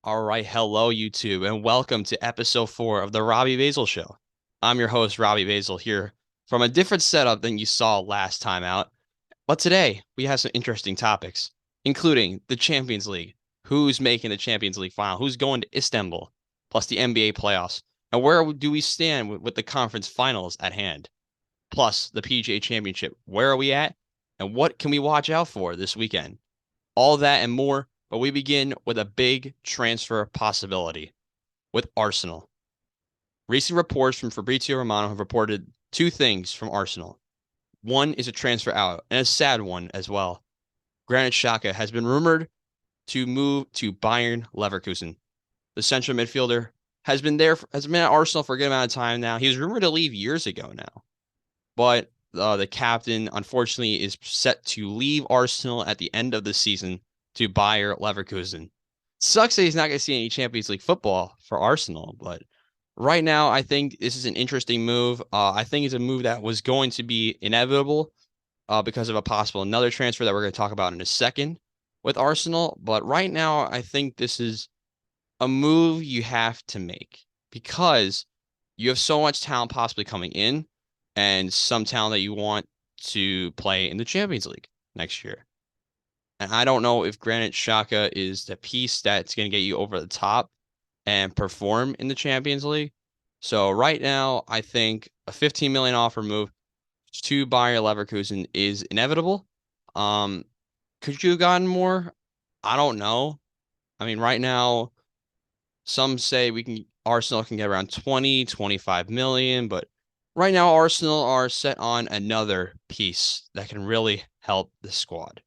All right, hello YouTube, and welcome to episode 4 of the Robbie Basel Show. I'm your host, Robbie Basel, here from a different setup than you saw last time out. But today, we have some interesting topics, including the Champions League, who's making the Champions League final, who's going to Istanbul, plus the NBA playoffs, and where do we stand with the conference finals at hand, plus the PGA Championship. Where are we at, and what can we watch out for this weekend? All that and more, but we begin with a big transfer possibility with Arsenal. Recent reports from Fabrizio Romano have reported two things from Arsenal. One is a transfer out, and a sad one as well. Granit Xhaka has been rumored to move to Bayern Leverkusen. The central midfielder has been at Arsenal for a good amount of time now. He was rumored to leave years ago now, but the captain, unfortunately, is set to leave Arsenal at the end of the season to Bayer Leverkusen. Sucks that he's not going to see any Champions League football for Arsenal, but right now, I think this is an interesting move. I think it's a move that was going to be inevitable because of a possible another transfer that we're going to talk about in a second with Arsenal. But right now, I think this is a move you have to make because you have so much talent possibly coming in and some talent that you want to play in the Champions League next year. And I don't know if Granit Xhaka is the piece that's going to get you over the top and perform in the Champions League. So right now, I think a 15 million offer move to Bayer Leverkusen is inevitable. Could you have gotten more? I don't know. I mean, right now, some say Arsenal can get around 20, 25 million, but right now Arsenal are set on another piece that can really help the squad.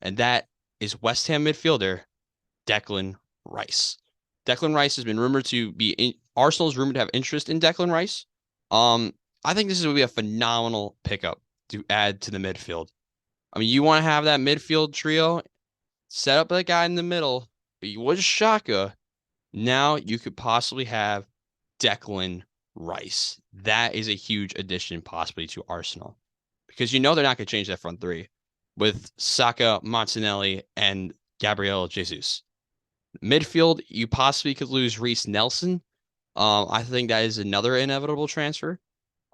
And that is West Ham midfielder Declan Rice. Declan Rice has been rumored to be in Arsenal's rumored to have interest in Declan Rice. I think this is going to be a phenomenal pickup to add to the midfield. I mean, you want to have that midfield trio, set up that guy in the middle. You was Shaka. Now you could possibly have Declan Rice. That is a huge addition possibly to Arsenal because you know they're not going to change that front three with Saka, Martinelli, and Gabriel Jesus. Midfield, you possibly could lose Reece Nelson. I think that is another inevitable transfer.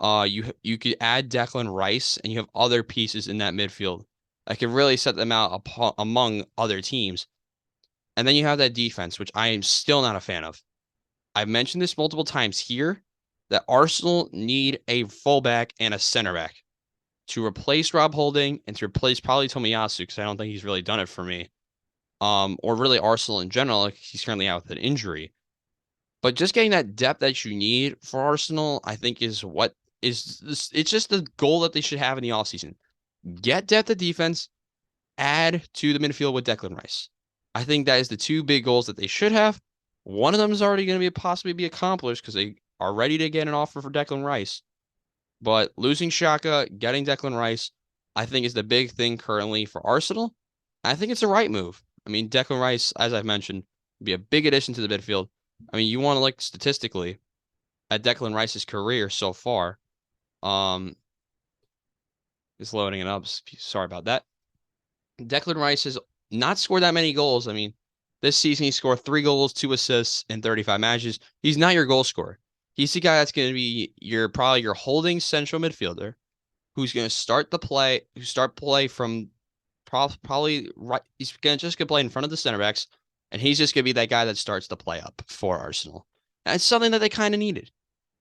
You could add Declan Rice, and you have other pieces in that midfield that could really set them out among other teams. And then you have that defense, which I am still not a fan of. I've mentioned this multiple times here that Arsenal need a fullback and a center back to replace Rob Holding and to replace probably Tomiyasu because I don't think he's really done it for me. Or really Arsenal in general. Like he's currently out with an injury. But just getting that depth that you need for Arsenal, I think is what is this, it's just the goal that they should have in the offseason. Get depth of defense, add to the midfield with Declan Rice. I think that is the two big goals that they should have. One of them is already going to be possibly be accomplished because they are ready to get an offer for Declan Rice. But losing Shaka, getting Declan Rice, I think is the big thing currently for Arsenal. I think it's the right move. I mean, Declan Rice, as I've mentioned, would be a big addition to the midfield. I mean, you want to look statistically at Declan Rice's career so far. It's loading it up. Sorry about that. Declan Rice has not scored that many goals. I mean, this season he scored 3 goals, 2 assists in 35 matches. He's not your goal scorer. He's the guy that's going to be probably your holding central midfielder who's going to start play from probably right. He's going to just get play in front of the center backs, and he's just going to be that guy that starts the play up for Arsenal. And it's something that they kind of needed.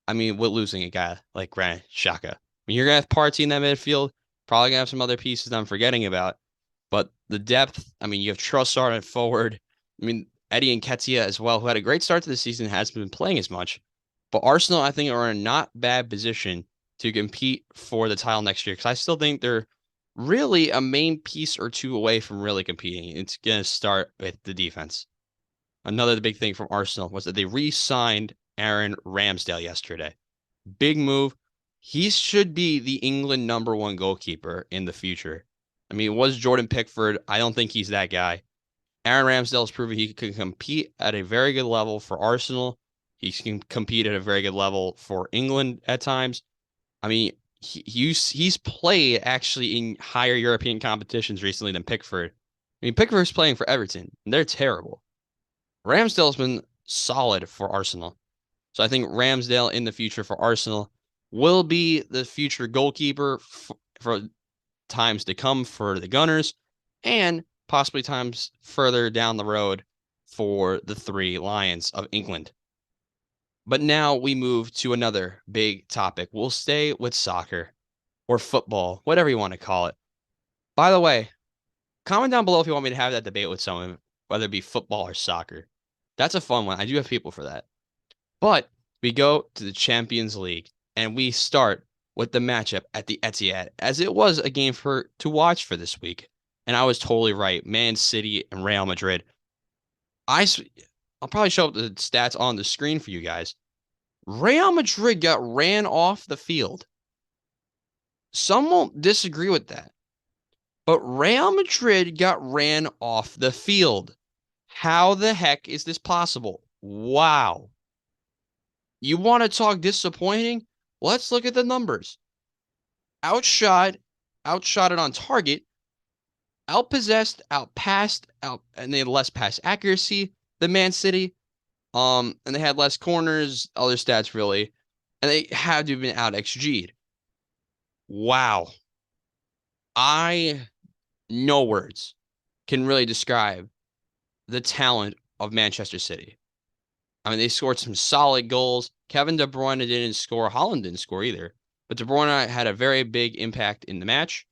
I mean, with losing a guy like Granit Xhaka. I mean, you're going to have Partey in that midfield, probably going to have some other pieces that I'm forgetting about. But the depth, I mean, you have Trossard at forward. I mean, Eddie Nketiah as well, who had a great start to the season, hasn't been playing as much. But Arsenal, I think, are in a not bad position to compete for the title next year because I still think they're really a main piece or two away from really competing. It's going to start with the defense. Another big thing from Arsenal was that they re-signed Aaron Ramsdale yesterday. Big move. He should be the England #1 goalkeeper in the future. I mean, it was Jordan Pickford. I don't think he's that guy. Aaron Ramsdale has proven he can compete at a very good level for Arsenal. He can compete at a very good level for England at times. I mean, he's played actually in higher European competitions recently than Pickford. I mean, Pickford's playing for Everton, and they're terrible. Ramsdale's been solid for Arsenal. So I think Ramsdale in the future for Arsenal will be the future goalkeeper for times to come for the Gunners and possibly times further down the road for the Three Lions of England. But now we move to another big topic. We'll stay with soccer or football, whatever you want to call it. By the way, comment down below if you want me to have that debate with someone, whether it be football or soccer. That's a fun one. I do have people for that. But we go to the Champions League and we start with the matchup at the Etihad, as it was a game to watch for this week. And I was totally right. Man City and Real Madrid. I'll probably show up the stats on the screen for you guys. Real Madrid got ran off the field. Some won't disagree with that. But Real Madrid got ran off the field. How the heck is this possible? Wow. You want to talk disappointing? Let's look at the numbers. Outshot it on target, outpossessed, outpassed, and they had less pass accuracy than Man City. And they had less corners, other stats really, and they had to have been out XG'd. Wow. No words can really describe the talent of Manchester City. I mean, they scored some solid goals. Kevin De Bruyne didn't score. Haaland didn't score either. But De Bruyne had a very big impact in the match.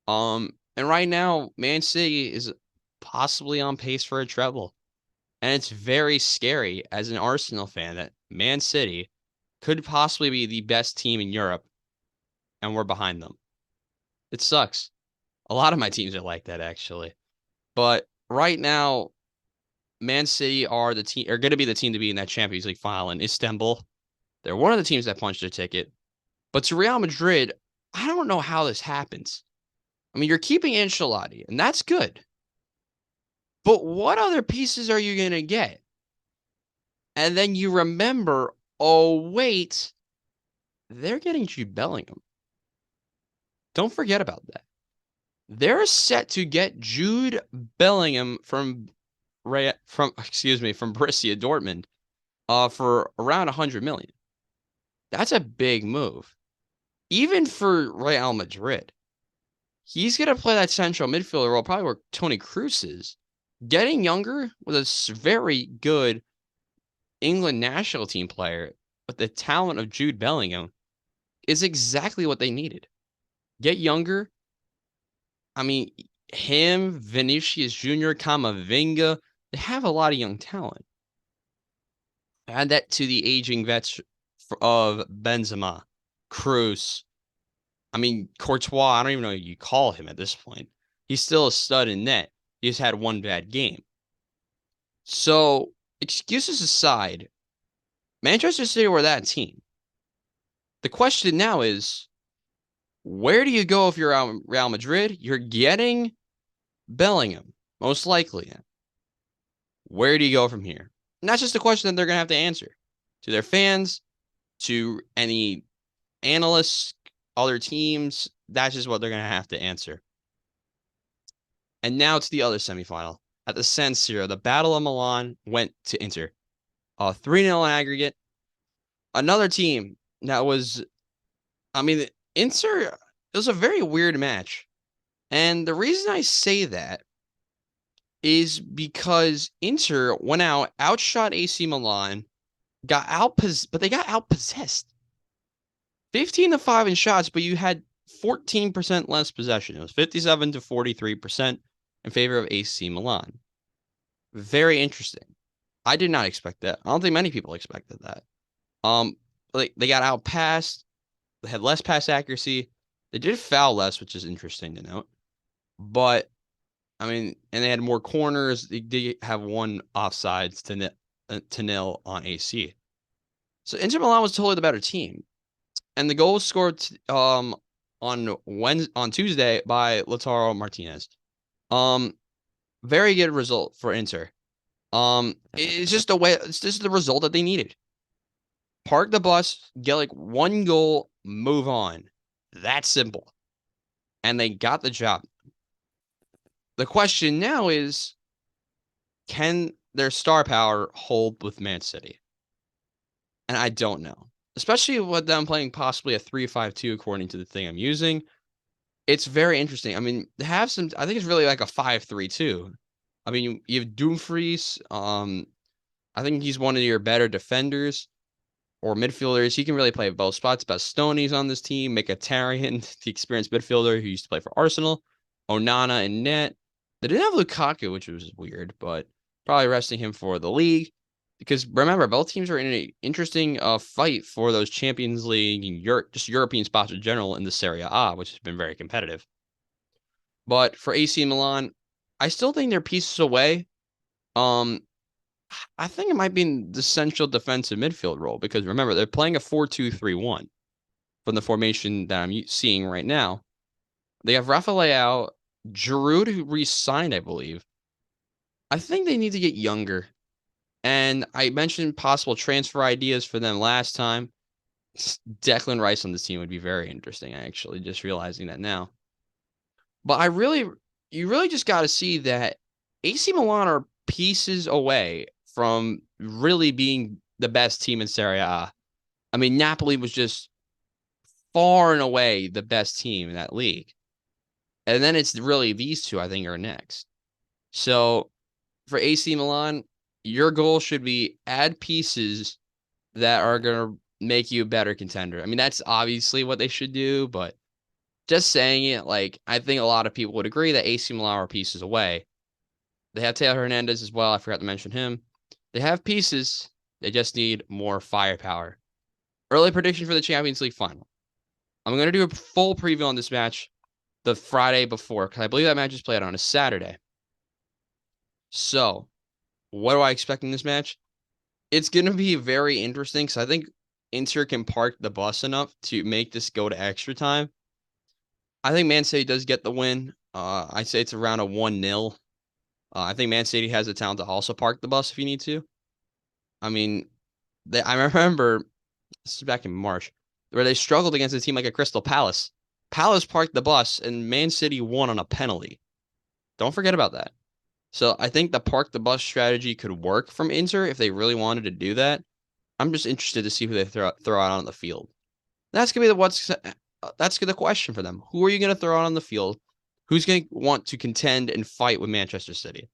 And right now, Man City is possibly on pace for a treble. And it's very scary as an Arsenal fan that Man City could possibly be the best team in Europe, and we're behind them. It sucks. A lot of my teams are like that, actually. But right now, Man City are going to be the team to be in that Champions League final in Istanbul. They're one of the teams that punched their ticket. But to Real Madrid, I don't know how this happens. I mean, you're keeping Ancelotti, and that's good. But what other pieces are you going to get? And then you remember, oh, wait, they're getting Jude Bellingham. Don't forget about that. They're set to get Jude Bellingham from Borussia Dortmund for around 100 million. That's a big move. Even for Real Madrid. He's going to play that central midfielder role, probably where Toni Kroos is. Getting younger with a very good England national team player with the talent of Jude Bellingham is exactly what they needed. Get younger. I mean, him, Vinicius Jr., Camavinga, they have a lot of young talent. Add that to the aging vets of Benzema, Kroos. I mean, Courtois, I don't even know what you call him at this point. He's still a stud in net. He just had one bad game. So, excuses aside, Manchester City were that team. The question now is, where do you go if you're Real Madrid? You're getting Bellingham, most likely. Where do you go from here? And that's just a question that they're going to have to answer to their fans, to any analysts, other teams. That's just what they're going to have to answer. And now to the other semifinal. At the San Siro, the Battle of Milan went to Inter. 3-0 in aggregate. Another team that was, I mean, Inter, it was a very weird match. And the reason I say that is because Inter went out, outshot AC Milan, but they got outpossessed. 15-5 in shots, but you had 14% less possession. It was 57 to 43% in favor of AC Milan. Very interesting. I did not expect that. I don't think many people expected that. They got outpassed. They had less pass accuracy. They did foul less, which is interesting to note. But I mean, and they had more corners. They did have one offsides to nil on AC. So Inter Milan was totally the better team. And the goal was scored on Tuesday by Lautaro Martinez. Very good result for Inter. It's just the result that they needed. Park the bus, get like one goal, move on. That's simple. And they got the job. The question now is, can their star power hold with Man City? And I don't know. Especially with them playing possibly a 3-5-2 according to the thing I'm using. It's very interesting. I mean, they have some I think it's really like a 5-3-2. I mean, you have Dumfries. I think he's one of your better defenders or midfielders. He can really play both spots. Bastoni's on this team. Mkhitaryan, the experienced midfielder who used to play for Arsenal. Onana and net. They didn't have Lukaku, which was weird, but probably resting him for the league. Because remember, both teams are in an interesting fight for those Champions League and just European spots in general in the Serie A, which has been very competitive. But for AC Milan, I still think they're pieces away. Um, I think it might be in the central defensive midfield role because remember, they're playing a 4-2-3-1 from the formation that I'm seeing right now. They have Rafael, Giroud, who re-signed, I believe. I think they need to get younger. And I mentioned possible transfer ideas for them last time. Declan Rice on this team would be very interesting, actually, just realizing that now. But you really just got to see that AC Milan are pieces away from really being the best team in Serie A. I mean, Napoli was just far and away the best team in that league. And then it's really these two, I think, are next. So for AC Milan, your goal should be add pieces that are going to make you a better contender. I mean, that's obviously what they should do, but just saying it, like, I think a lot of people would agree that AC Milan are pieces away. They have Taylor Hernandez as well. I forgot to mention him. They have pieces. They just need more firepower. Early prediction for the Champions League final. I'm going to do a full preview on this match the Friday before, because I believe that match is played on a Saturday. So, what do I expect in this match? It's going to be very interesting, because I think Inter can park the bus enough to make this go to extra time. I think Man City does get the win. I'd say it's around a 1-0. I think Man City has the talent to also park the bus if you need to. I mean, I remember this is back in March where they struggled against a team like a Crystal Palace. Palace parked the bus and Man City won on a penalty. Don't forget about that. So I think the park the bus strategy could work from Inter if they really wanted to do that. I'm just interested to see who they throw out on the field. That's gonna be that's the question for them. Who are you gonna throw out on the field? Who's gonna want to contend and fight with Manchester City?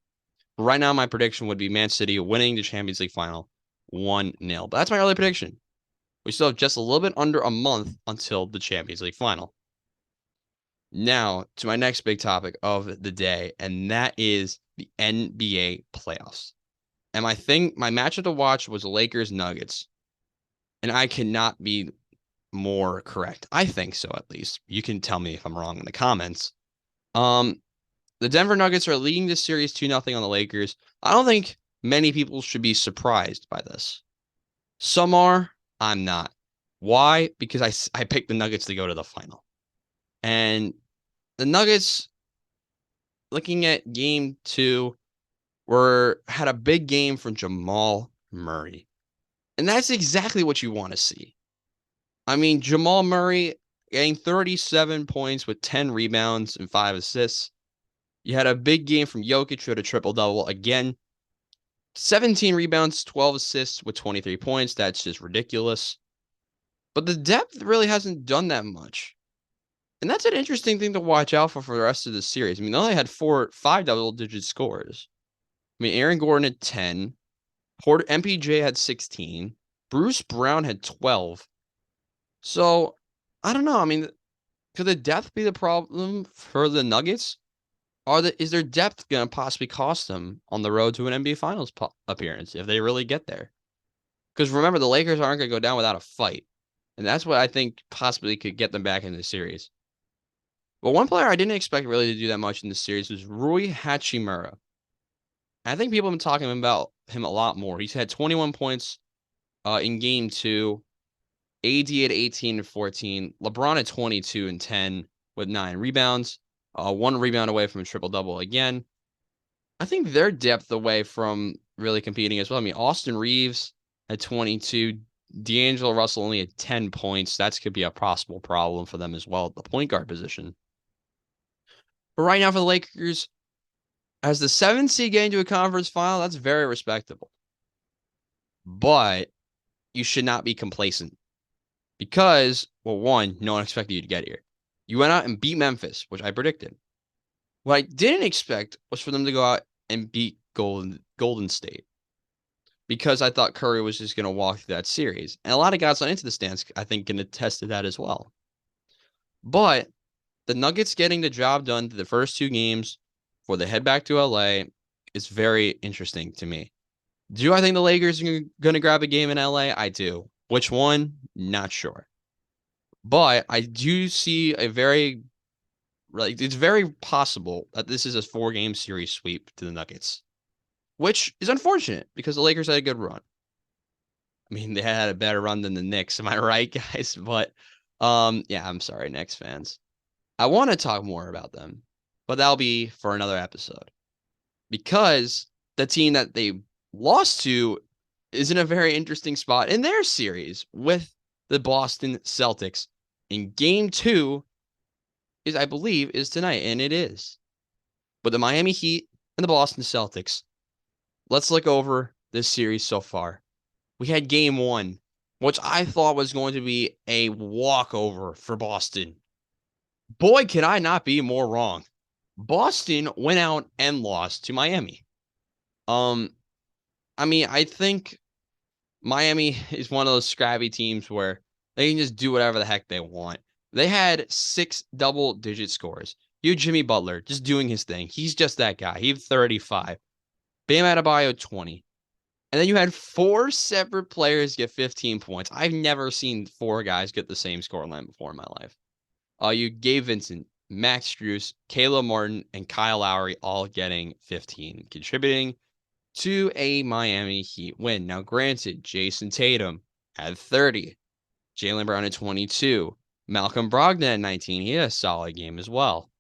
Right now, my prediction would be Man City winning the Champions League final 1-0. But that's my early prediction. We still have just a little bit under a month until the Champions League final. Now, to my next big topic of the day, and that is the NBA playoffs. And my matchup to watch was Lakers Nuggets. And I cannot be more correct. I think so, at least. You can tell me if I'm wrong in the comments. The Denver Nuggets are leading this series 2-0 on the Lakers. I don't think many people should be surprised by this. Some are. I'm not. Why? Because I picked the Nuggets to go to the final. And the Nuggets, looking at game 2, had a big game from Jamal Murray. And that's exactly what you want to see. I mean, Jamal Murray getting 37 points with 10 rebounds and 5 assists. You had a big game from Jokic, who had a triple-double again. 17 rebounds, 12 assists with 23 points. That's just ridiculous. But the depth really hasn't done that much. And that's an interesting thing to watch out for the rest of the series. I mean, they only had 5 double-digit scores. I mean, Aaron Gordon had 10. MPJ had 16. Bruce Brown had 12. So, I don't know. I mean, could the depth be the problem for the Nuggets? Is their depth going to possibly cost them on the road to an NBA Finals appearance if they really get there? Because remember, the Lakers aren't going to go down without a fight. And that's what I think possibly could get them back in the series. But one player I didn't expect really to do that much in this series was Rui Hachimura. I think people have been talking about him a lot more. He's had 21 points in game 2. AD at 18 and 14. LeBron at 22 and 10 with 9 rebounds. 1 rebound away from a triple-double again. I think their depth away from really competing as well. I mean, Austin Reeves at 22. D'Angelo Russell only at 10 points. That could be a possible problem for them as well at the point guard position. But right now for the Lakers, As the 7th seed getting to a conference final, that's very respectable. But you should not be complacent because, well, one, no one expected you to get here. You went out and beat Memphis, which I predicted. What I didn't expect was for them to go out and beat Golden State because I thought Curry was just going to walk through that series. And a lot of guys on Into the Stands, I think, can attest to that as well. But the Nuggets getting the job done to the first 2 games before they head back to LA is very interesting to me. Do I think the Lakers are going to grab a game in LA? I do. Which one? Not sure. But I do see it's very possible that this is a 4-game series sweep to the Nuggets, which is unfortunate because the Lakers had a good run. I mean, they had a better run than the Knicks. Am I right, guys? But yeah, I'm sorry, Knicks fans. I want to talk more about them, but that'll be for another episode because the team that they lost to is in a very interesting spot in their series with the Boston Celtics. In game 2 I believe, is tonight, and it is. But the Miami Heat and the Boston Celtics. Let's look over this series so far. We had game 1, which I thought was going to be a walkover for Boston. Boy, can I not be more wrong. Boston went out and lost to Miami. I mean, I think Miami is one of those scrappy teams where they can just do whatever the heck they want. They had 6 double-digit scores. You had Jimmy Butler just doing his thing. He's just that guy. He had 35. Bam Adebayo, 20. And then you had 4 separate players get 15 points. I've never seen 4 guys get the same scoreline before in my life. You Gabe Vincent, Max Strus, Caleb Martin, and Kyle Lowry all getting 15, contributing to a Miami Heat win. Now, granted, Jason Tatum had 30. Jaylen Brown at 22. Malcolm Brogdon at 19. He had a solid game as well.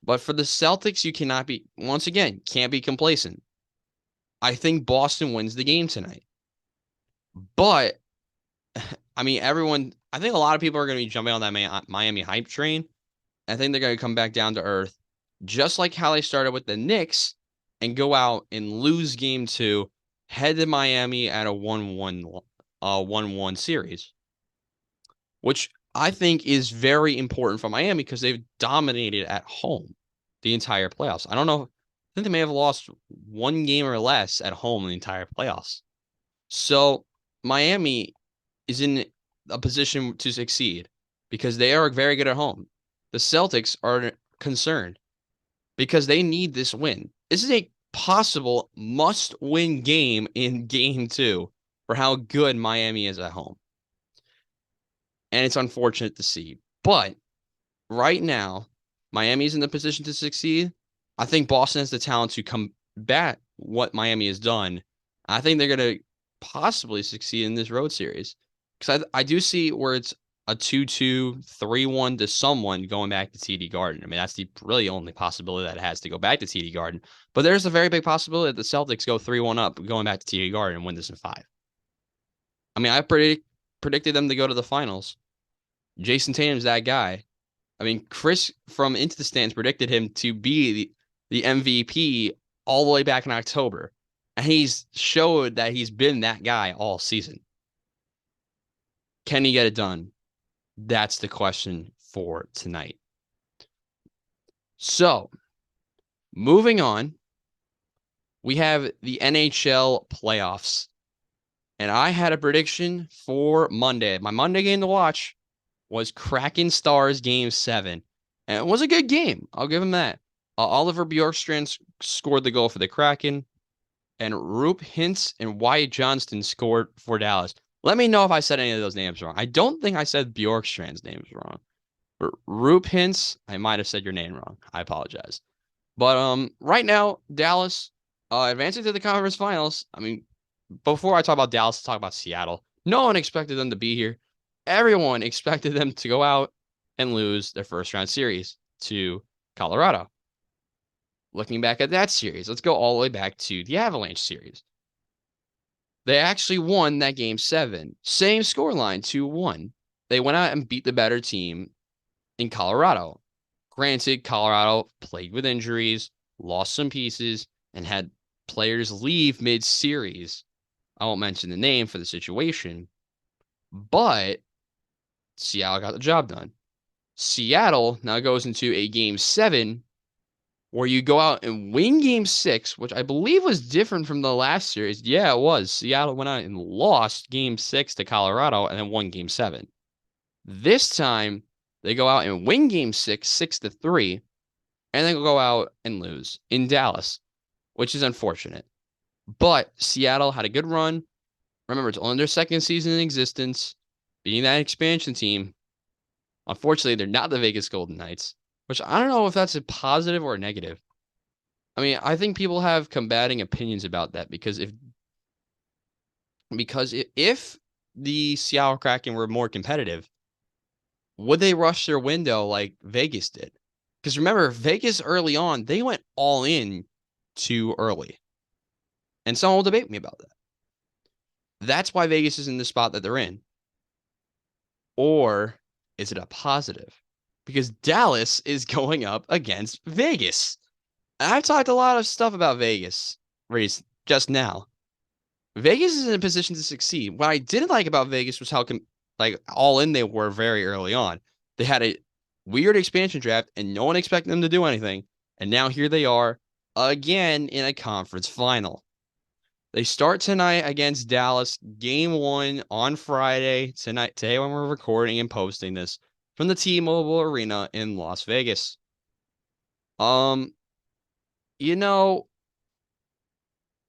But for the Celtics, you cannot be, once again, can't be complacent. I think Boston wins the game tonight. But, I mean, I think a lot of people are going to be jumping on that Miami hype train. I think they're going to come back down to earth, just like how they started with the Knicks, and go out and lose game 2, head to Miami at a 1-1 series, which I think is very important for Miami because they've dominated at home the entire playoffs. I don't know. I think they may have lost 1 game or less at home in the entire playoffs. So Miami is in a position to succeed because they are very good at home. The Celtics are concerned because they need this win. This is a possible must-win game in game 2 for how good Miami is at home. And it's unfortunate to see. But right now, Miami's in the position to succeed. I think Boston has the talent to combat what Miami has done. I think they're going to possibly succeed in this road series. Because I do see where it's a 2-2, 3-1 to someone going back to TD Garden. I mean, that's the really only possibility that it has to go back to TD Garden. But there's a very big possibility that the Celtics go 3-1 up going back to TD Garden and win this in 5. I mean, I predicted them to go to the finals. Jason Tatum's that guy. I mean, Chris from Into the Stands predicted him to be the MVP all the way back in October. And he's showed that he's been that guy all season. Can he get it done? That's the question for tonight. So, moving on, we have the NHL playoffs. And I had a prediction for Monday. My Monday game to watch was Kraken Stars Game 7. And it was a good game. I'll give him that. Oliver Bjorkstrand scored the goal for the Kraken. And Roop Hintz and Wyatt Johnston scored for Dallas. Let me know if I said any of those names wrong. I don't think I said Bjorkstrand's names wrong. But Roop Hintz, I might have said your name wrong. I apologize. But right now, Dallas advancing to the conference finals. I mean, before I talk about Dallas, let's talk about Seattle. No one expected them to be here. Everyone expected them to go out and lose their first round series to Colorado. Looking back at that series, let's go all the way back to the Avalanche series. They actually won that game 7. Same scoreline, 2-1. They went out and beat the better team in Colorado. Granted, Colorado plagued with injuries. lost some pieces, and had players leave mid-series. I won't mention the name for the situation, but Seattle got the job done. Seattle now goes into a game 7 where you go out and win game 6, which I believe was different from the last series. Yeah, it was. Seattle went out and lost game 6 to Colorado and then won game 7. This time, they go out and win game 6, 6-3, and then go out and lose in Dallas, which is unfortunate. But Seattle had a good run. Remember, it's only their second season in existence, being that expansion team. Unfortunately, they're not the Vegas Golden Knights, which I don't know if that's a positive or a negative. I mean, I think people have combating opinions about that because if the Seattle Kraken were more competitive, would they rush their window like Vegas did? Because remember, Vegas early on, they went all in too early. And someone will debate me about that. That's why Vegas is in the spot that they're in. Or is it a positive? Because Dallas is going up against Vegas. And I've talked a lot of stuff about Vegas just now. Vegas is in a position to succeed. What I didn't like about Vegas was how all in they were very early on. They had a weird expansion draft, and no one expected them to do anything. And now here they are again in a conference final. They start tonight against Dallas, game 1 on Friday today when we're recording and posting this from the T-Mobile Arena in Las Vegas. You know,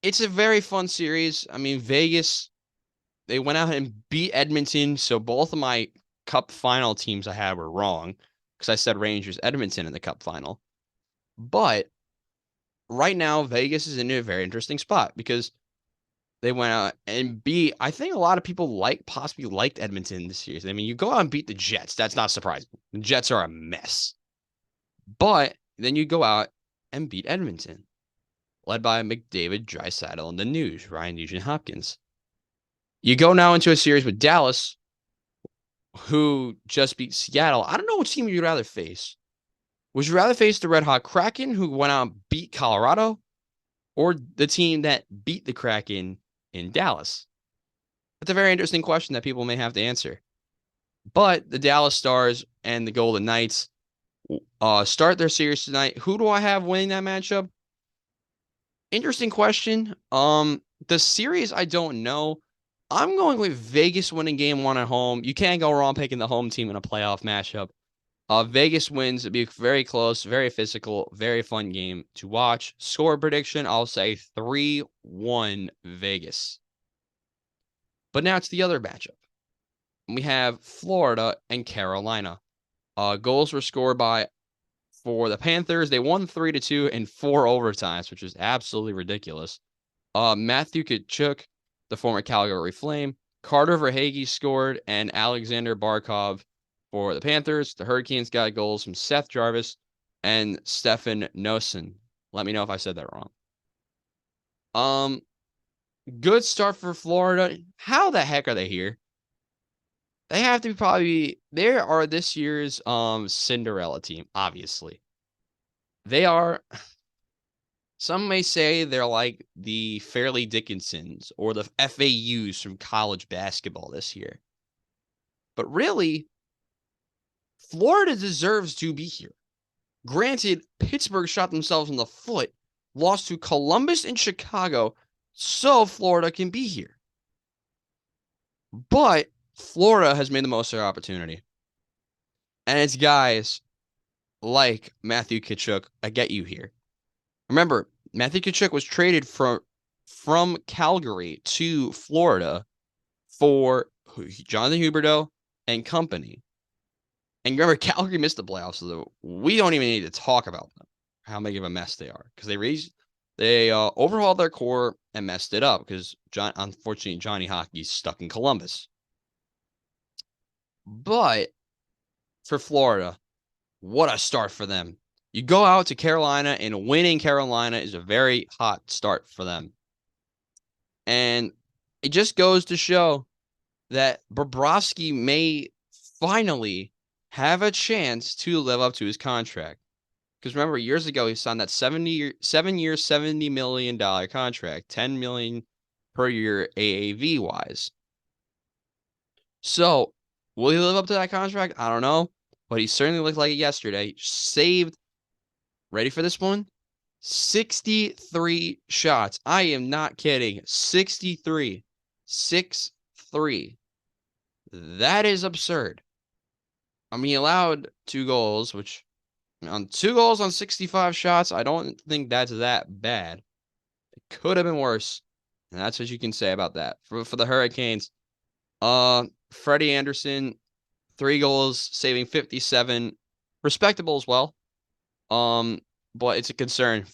it's a very fun series. I mean, Vegas, they went out and beat Edmonton, so both of my Cup final teams I had were wrong because I said Rangers Edmonton in the Cup final. But right now, Vegas is in a very interesting spot because they went out and beat. I think a lot of people possibly liked Edmonton this year. I mean, you go out and beat the Jets. That's not surprising. The Jets are a mess. But then you go out and beat Edmonton, led by McDavid, Draisaitl, and the News, Ryan Nugent-Hopkins. You go now into a series with Dallas, who just beat Seattle. I don't know which team you'd rather face. Would you rather face the Red Hot Kraken, who went out and beat Colorado, or the team that beat the Kraken in Dallas? That's a very interesting question that people may have to answer. But the Dallas Stars and the Golden Knights start their series tonight. Who do I have winning that matchup? Interesting question. The series, I don't know. I'm going with Vegas winning game 1 at home. You can't go wrong picking the home team in a playoff matchup. Vegas wins. It'll be very close, very physical, very fun game to watch. Score prediction, I'll say 3-1 Vegas. But now it's the other matchup. We have Florida and Carolina. Goals were scored for the Panthers. They won 3-2 in 4 overtimes, which is absolutely ridiculous. Matthew Tkachuk, the former Calgary Flame, Carter Verhaeghe scored, and Alexander Barkov for the Panthers. The Hurricanes got goals from Seth Jarvis and Stefan Noesen. Let me know if I said that wrong. Good start for Florida. How the heck are they here? They have to they are this year's Cinderella team, obviously. They are, some may say they're like the Fairleigh Dickinsons or the FAUs from college basketball this year. But really, Florida deserves to be here. Granted, Pittsburgh shot themselves in the foot, lost to Columbus and Chicago, so Florida can be here. But Florida has made the most of their opportunity. And it's guys like Matthew Tkachuk that get you here. Remember, Matthew Tkachuk was traded from Calgary to Florida for Jonathan Huberdeau and company. And remember, Calgary missed the playoffs, so we don't even need to talk about them, how big of a mess they are, because they overhauled their core and messed it up because unfortunately Johnny Hockey's stuck in Columbus. But for Florida, what a start for them. You go out to Carolina, and winning Carolina is a very hot start for them. And it just goes to show that Bobrovsky may finally have a chance to live up to his contract. Because remember, years ago he signed that 7-year, $70 million contract, $10 million per year AAV wise. So will he live up to that contract? I don't know, but he certainly looked like it yesterday. Saved. Ready for this one? 63 shots. I am not kidding. 63. 6-3. That is absurd. I mean, he allowed 2 goals, which on 2 goals on 65 shots, I don't think that's that bad. It could have been worse. And that's what you can say about that. For the Hurricanes, Freddie Anderson, 3 goals, saving 57. Respectable as well. But it's a concern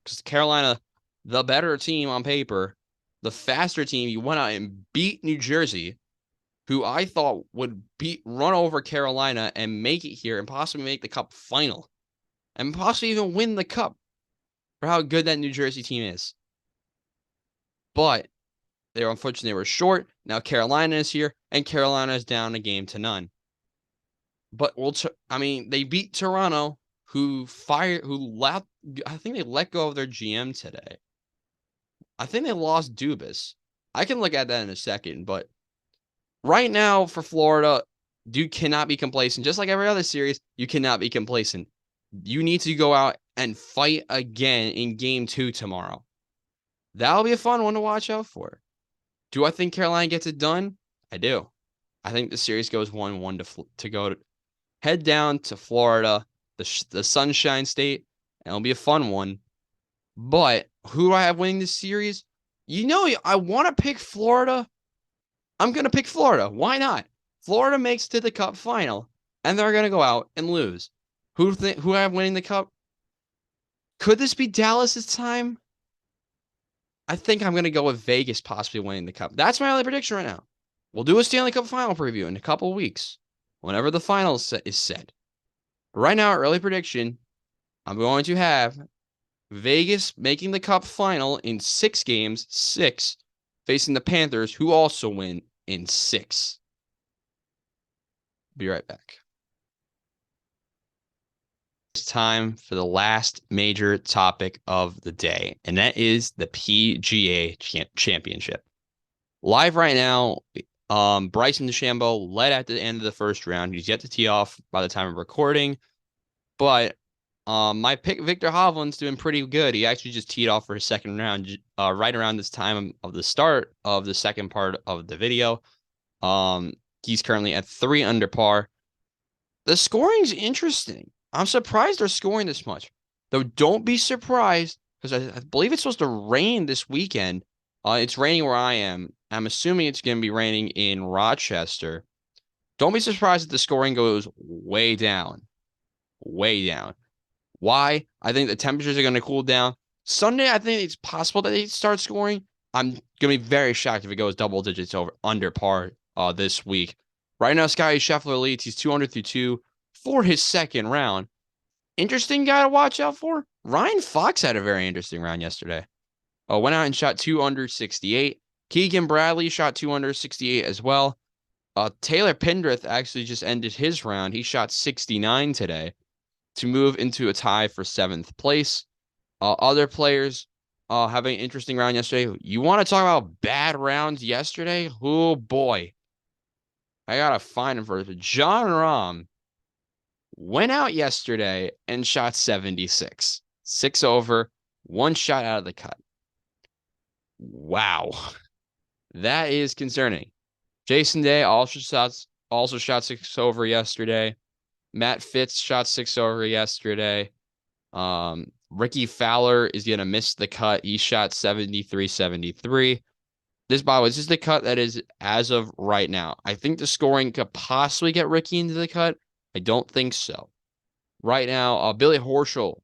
because Carolina, the better team on paper, the faster team, you went out and beat New Jersey, who I thought would run over Carolina and make it here and possibly make the Cup final and possibly even win the Cup for how good that New Jersey team is. But unfortunately they were short. Now Carolina is here, and Carolina is down a game to none. But they beat Toronto, I think they let go of their GM today. I think they lost Dubas. I can look at that in a second, but right now for Florida, you cannot be complacent. Just like every other series, you cannot be complacent. You need to go out and fight again in game 2 tomorrow. That'll be a fun one to watch out for. Do I think Carolina gets it done? I do. I think the series goes 1-1 to go head down to Florida, the Sunshine State, and it'll be a fun one. But who do I have winning this series? I want to pick Florida. I'm going to pick Florida. Why not? Florida makes it to the Cup final, and they're going to go out and lose. Who I have winning the Cup? Could this be Dallas's time? I think I'm going to go with Vegas possibly winning the Cup. That's my only prediction right now. We'll do a Stanley Cup final preview in a couple of weeks, whenever the final is set. Right now, early prediction, I'm going to have Vegas making the Cup final in 6 games, 6, facing the Panthers, who also win in 6. Be right back. It's time for the last major topic of the day, and that is the PGA Championship. Live right now, Bryson DeChambeau led at the end of the first round. He's yet to tee off by the time of recording, but my pick, Victor Hovland's doing pretty good. He actually just teed off for his second round right around this time of the start of the second part of the video. He's currently at 3 under par. The scoring's interesting. I'm surprised they're scoring this much. Though don't be surprised, because I believe it's supposed to rain this weekend. It's raining where I am. I'm assuming it's going to be raining in Rochester. Don't be surprised if the scoring goes way down. Way down. Why? I think the temperatures are going to cool down. Sunday, I think it's possible that they start scoring. I'm going to be very shocked if it goes double digits under par this week. Right now, Scottie Scheffler leads. He's 2 under through 2 for his second round. Interesting guy to watch out for. Ryan Fox had a very interesting round yesterday. Went out and shot 2 under 68. Keegan Bradley shot 2 under 68 as well. Taylor Pendrith actually just ended his round. He shot 69 today to move into a tie for 7th place. Other players having an interesting round yesterday. You want to talk about bad rounds yesterday? Oh, boy. I got to find him first. John Rahm went out yesterday and shot 76. 6 over, 1 shot out of the cut. Wow. That is concerning. Jason Day also shot 6 over yesterday. Matt Fitz shot 6 over yesterday. Ricky Fowler is going to miss the cut. He shot 73-73. This, by the way, is just the cut that is as of right now. I think the scoring could possibly get Ricky into the cut. I don't think so. Right now, Billy Horschel,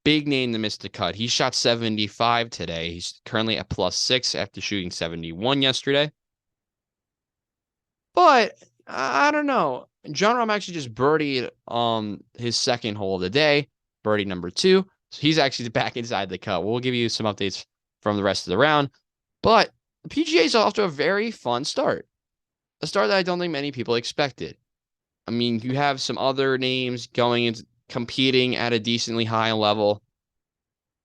big name to miss the cut. He shot 75 today. He's currently at +6 after shooting 71 yesterday. But I don't know. John Rahm actually just birdied his second hole of the day, birdie number 2. So he's actually back inside the cut. We'll give you some updates from the rest of the round. But the PGA is off to a very fun start. A start that I don't think many people expected. I mean, you have some other names going into competing at a decently high level.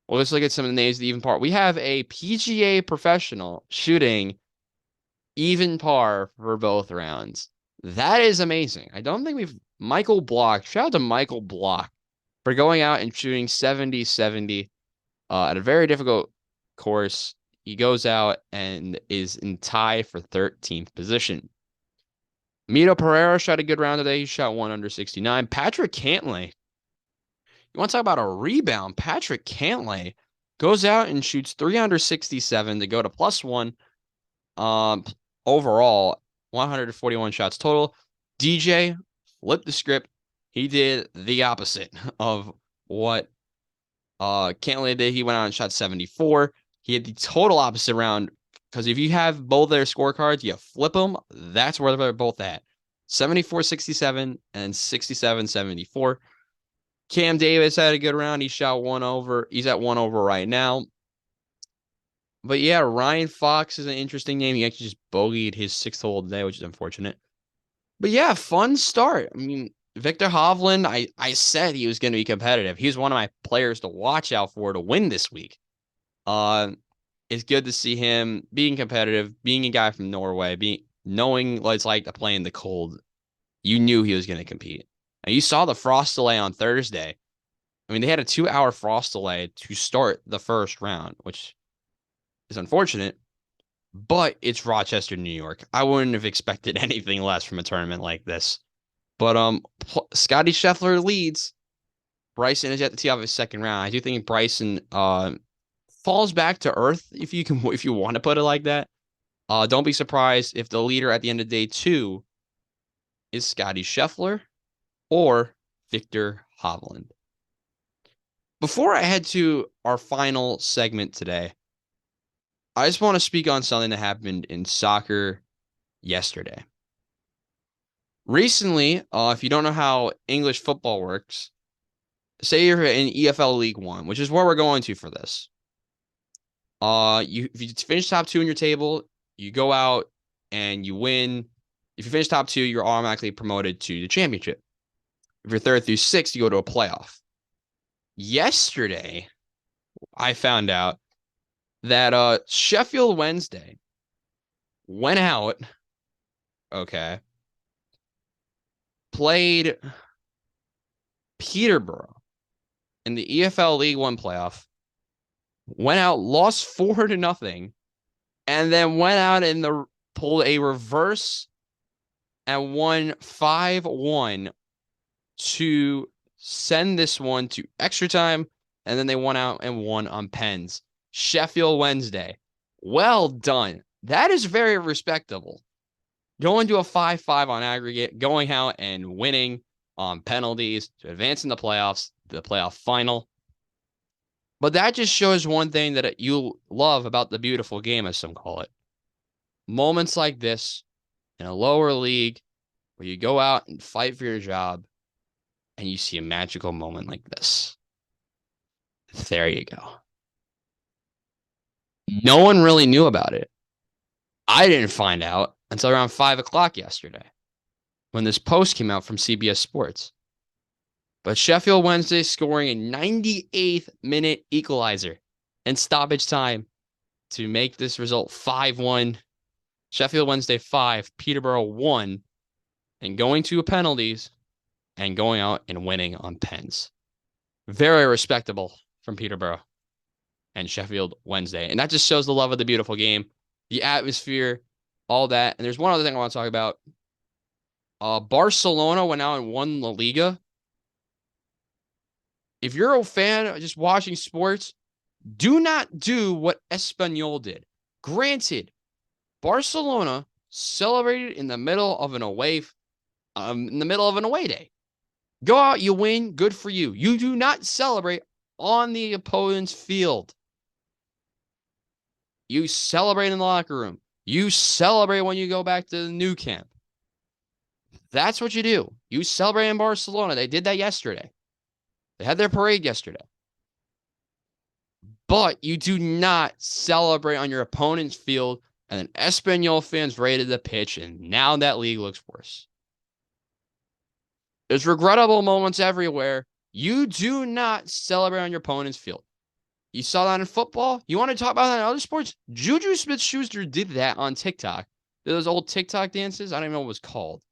Well, let's look at some of the names of the even par. We have a PGA professional shooting even par for both rounds. That is amazing. I don't think Michael Block. Shout out to Michael Block for going out and shooting 70-70 at a very difficult course. He goes out and is in tie for 13th position. Mito Pereira shot a good round today. He shot 1 under 69. Patrick Cantlay. You want to talk about a rebound? Patrick Cantlay goes out and shoots 3 under 67 to go to +1. Overall, 141 shots total. DJ flipped the script. He did the opposite of what Cantlay did. He went out and shot 74. He had the total opposite round because if you have both their scorecards, you flip them. That's where they're both at. 74-67 and 67-74. Cam Davis had a good round. He shot 1 over. He's at 1 over right now. But yeah, Ryan Fox is an interesting name. He actually just bogeyed his 6th hole today, which is unfortunate. But yeah, fun start. I mean, Victor Hovland, I said he was going to be competitive. He's one of my players to watch out for to win this week. It's good to see him being competitive, being a guy from Norway, knowing what it's like to play in the cold. You knew he was going to compete. And you saw the frost delay on Thursday. I mean, they had a 2-hour frost delay to start the first round, which is unfortunate, but it's Rochester, New York. I wouldn't have expected anything less from a tournament like this. But Scotty Scheffler leads. Bryson is yet to tee off his second round. I do think Bryson falls back to earth if you want to put it like that. Don't be surprised if the leader at the end of day 2 is Scotty Scheffler or Victor Hovland. Before I head to our final segment today, I just want to speak on something that happened in soccer yesterday. Recently, if you don't know how English football works, say you're in EFL League One, which is where we're going to for this. If you finish top 2 in your table, you go out and you win. If you finish top 2, you're automatically promoted to the championship. If you're 3rd through 6th, you go to a playoff. Yesterday, I found out that Sheffield Wednesday went out, played Peterborough in the EFL League One playoff, went out, lost 4-0, and then went out and pulled a reverse and won 5-1 to send this one to extra time, and then they went out and won on pens. Sheffield Wednesday. Well done. That is very respectable. Going to a 5-5 on aggregate, going out and winning on penalties to advance in the playoffs, the playoff final. But that just shows one thing that you love about the beautiful game, as some call it. Moments like this in a lower league where you go out and fight for your job and you see a magical moment like this. There you go. No one really knew about it. I didn't find out until around 5 o'clock yesterday when this post came out from CBS Sports. But Sheffield Wednesday scoring a 98th minute equalizer in stoppage time to make this result 5-1. Sheffield Wednesday 5, Peterborough 1, and going to penalties and going out and winning on pens. Very respectable from Peterborough and Sheffield Wednesday. And that just shows the love of the beautiful game, the atmosphere, all that. And there's one other thing I want to talk about. Barcelona went out and won La Liga. If you're a fan of just watching sports, do not do what Espanyol did. Granted, Barcelona celebrated in the middle of an away day. Go out, you win, good for you. You do not celebrate on the opponent's field. You celebrate in the locker room. You celebrate when you go back to the new camp. That's what you do. You celebrate in Barcelona. They did that yesterday. They had their parade yesterday. But you do not celebrate on your opponent's field, and then Espanyol fans raided the pitch, and now that league looks worse. There's regrettable moments everywhere, You do not celebrate on your opponent's field. You saw that in football. You want to talk about that in other sports? Juju Smith-Schuster did that on TikTok. Those old TikTok dances. I don't even know what it was called.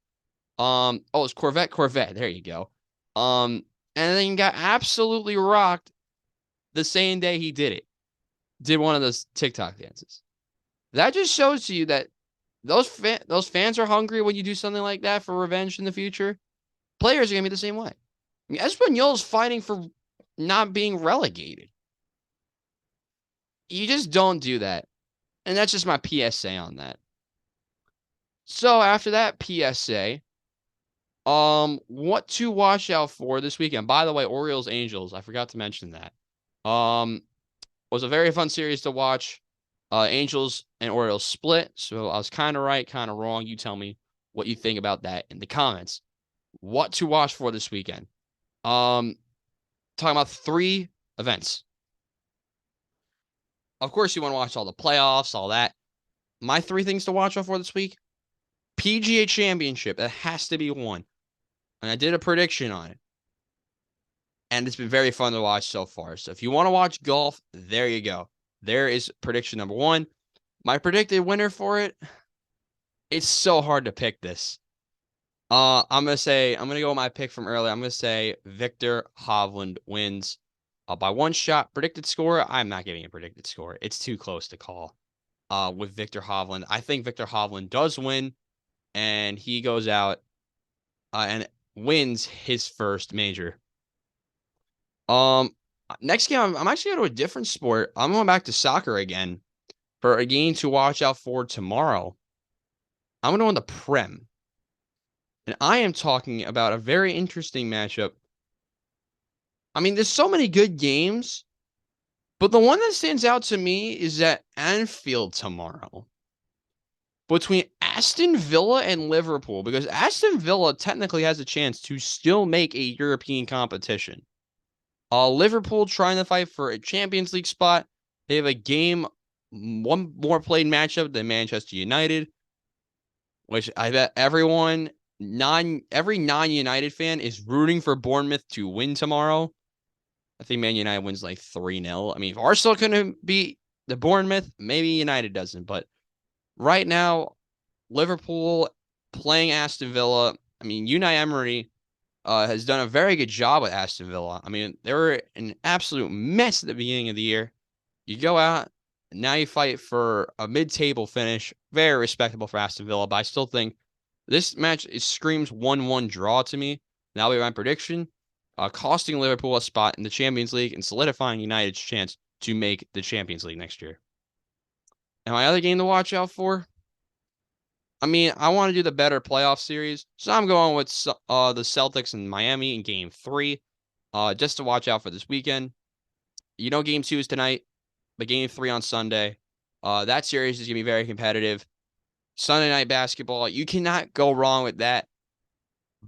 Oh, it's Corvette. There you go. And then got absolutely rocked the same day he did it. Did one of those TikTok dances. That just shows to you that those fans are hungry when you do something like that for revenge in the future. Players are gonna be the same way. I mean, Espanyol's fighting for not being relegated. You just don't do that. And that's just my PSA on that. So after that PSA, what to watch out for this weekend? By the way, Orioles Angels, I forgot to mention that. Was a very fun series to watch. Angels and Orioles split, so I was kind of right, kind of wrong. You tell me what you think about that in the comments. What to watch for this weekend? Talking about 3 events. Of course, you want to watch all the playoffs, all that. My 3 things to watch out for this week: PGA Championship. That has to be one. And I did a prediction on it. And it's been very fun to watch so far. So if you want to watch golf, there you go. There is prediction number 1. My predicted winner for it, it's so hard to pick this. I'm going to go with my pick from earlier. I'm going to say Viktor Hovland wins by 1 shot. Predicted score, I'm not giving a predicted score. It's too close to call with Viktor Hovland. I think Viktor Hovland does win, and he goes out and wins his first major. Next game, I'm actually going to a different sport. I'm going back to soccer again for a game to watch out for tomorrow. I'm going to go on the Prem. And I am talking about a very interesting matchup. I mean, there's so many good games, but the one that stands out to me is at Anfield tomorrow between Aston Villa and Liverpool, because Aston Villa technically has a chance to still make a European competition. Liverpool trying to fight for a Champions League spot. They have a game, one more played matchup than Manchester United, which I bet every non-United fan is rooting for Bournemouth to win tomorrow. I think Man United wins like 3-0. I mean, if Arsenal couldn't beat the Bournemouth, maybe United doesn't. But right now, Liverpool playing Aston Villa. I mean, Unai Emery has done a very good job with Aston Villa. I mean, they were an absolute mess at the beginning of the year. You go out, and now you fight for a mid-table finish. Very respectable for Aston Villa, but I still think this match screams 1-1 draw to me. That'll be my prediction, costing Liverpool a spot in the Champions League and solidifying United's chance to make the Champions League next year. And my other game to watch out for, I mean, I want to do the better playoff series, so I'm going with the Celtics and Miami in Game 3, just to watch out for this weekend. You know, Game 2 is tonight, but Game 3 on Sunday. That series is going to be very competitive. Sunday night basketball, you cannot go wrong with that.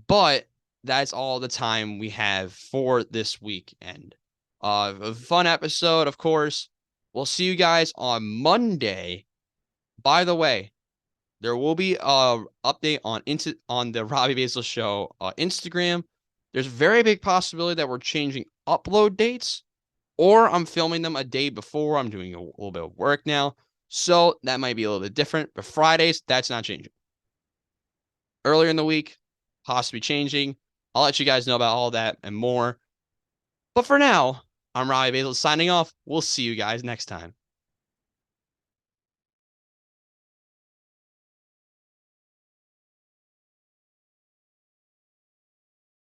But that's all the time we have for this weekend. A fun episode, of course. We'll see you guys on Monday. By the way, there will be an update on the Robbie Basel Show Instagram. There's a very big possibility that we're changing upload dates, or I'm filming them a day before. I'm doing a little bit of work now, so that might be a little bit different. But Fridays, that's not changing. Earlier in the week, possibly changing. I'll let you guys know about all that and more. But for now, I'm Robbie Basel signing off. We'll see you guys next time.